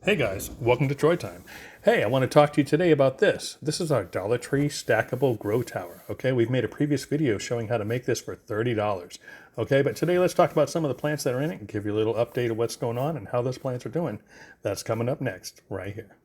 Hey guys, welcome to Troy Time. Hey, I want to talk to you today about this. This is our Dollar Tree Stackable Grow Tower. Okay, we've made a previous video showing how to make this for $30. Okay, but today let's talk about some of the plants that are in it and give you a little update of what's going on and how those plants are doing. That's coming up next, right here.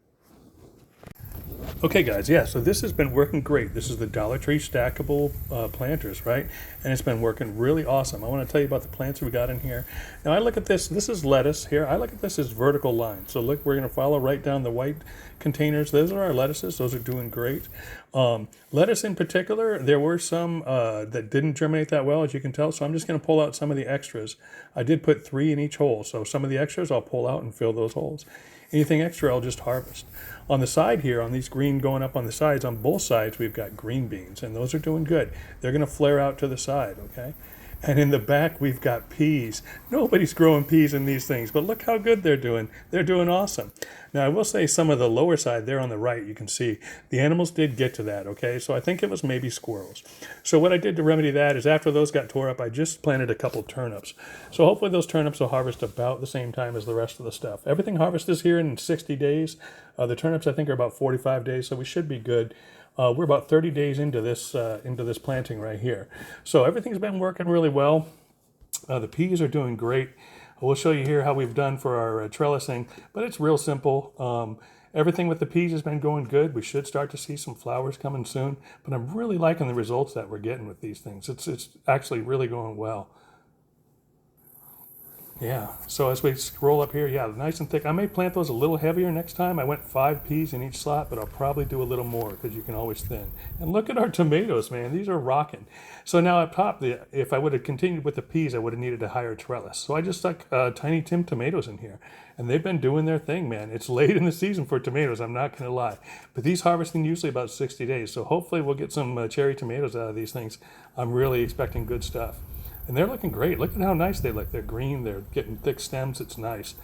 Okay guys, yeah, so this has been working great. This is the Dollar Tree Stackable planters, right? And it's been working really awesome. I want to tell you about the plants we got in here. Now I look at this is lettuce here. I look at this as vertical lines. So look, we're going to follow right down the white containers. Those are our lettuces. Those are doing great. Lettuce in particular, there were some that didn't germinate that well, as you can tell. So I'm just going to pull out some of the extras. I did put 3 in each hole. So some of the extras I'll pull out and fill those holes. Anything extra, I'll just harvest. On the side here, on these green going up on the sides, on both sides, we've got green beans, and those are doing good. They're going to flare out to the side, okay? And in the back, we've got peas. Nobody's growing peas in these things, but look how good they're doing. They're doing awesome. Now, I will say some of the lower side there on the right, you can see the animals did get to that, okay? So I think it was maybe squirrels. So what I did to remedy that is after those got tore up, I just planted a couple turnips. So hopefully those turnips will harvest about the same time as the rest of the stuff. Everything harvests here in 60 days. The turnips, I think, are about 45 days, so we should be good. We're about 30 days into this planting right here. So everything's been working really well. The peas are doing great. We'll show you here how we've done for our trellising, but it's real simple. Everything with the peas has been going good. We should start to see some flowers coming soon, but I'm really liking the results that we're getting with these things. It's actually really going well. Yeah, so as we scroll up here, yeah, nice and thick. I may plant those a little heavier next time. I went 5 peas in each slot, but I'll probably do a little more because you can always thin. And look at our tomatoes, man. These are rocking. So now up top, if I would have continued with the peas, I would have needed a higher trellis. So I just stuck Tiny Tim tomatoes in here. And they've been doing their thing, man. It's late in the season for tomatoes, I'm not going to lie. But these harvesting usually about 60 days. So hopefully we'll get some cherry tomatoes out of these things. I'm really expecting good stuff. And they're looking great. Look at how nice they look. They're green. They're getting thick stems. It's nice.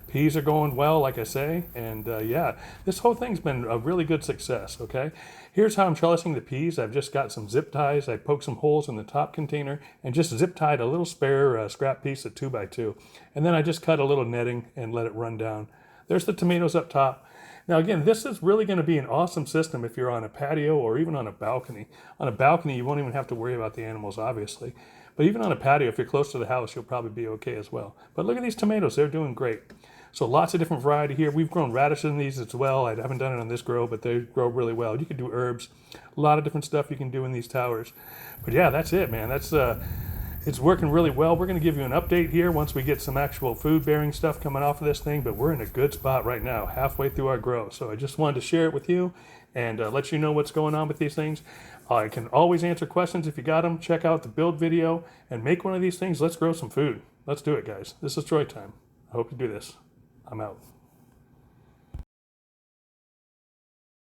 Peas are going well, like I say. And yeah, this whole thing's been a really good success, okay? Here's how I'm trellising the peas. I've just got some zip ties. I poked some holes in the top container and just zip tied a little spare scrap piece of 2x2. And then I just cut a little netting and let it run down. There's the tomatoes up top. Now again, this is really going to be an awesome system if you're on a patio or even on a balcony. On a balcony, you won't even have to worry about the animals, obviously. But even on a patio, if you're close to the house, you'll probably be okay as well. But look at these tomatoes. They're doing great. So lots of different variety here. We've grown radishes in these as well. I haven't done it on this grow, but they grow really well. You can do herbs. A lot of different stuff you can do in these towers. But yeah, that's it, man. It's working really well. We're going to give you an update here once we get some actual food-bearing stuff coming off of this thing, but we're in a good spot right now, halfway through our grow. So I just wanted to share it with you and let you know what's going on with these things. I can always answer questions if you got them. Check out the build video and make one of these things. Let's grow some food. Let's do it, guys. This is Troy Time. I hope you do this. I'm out.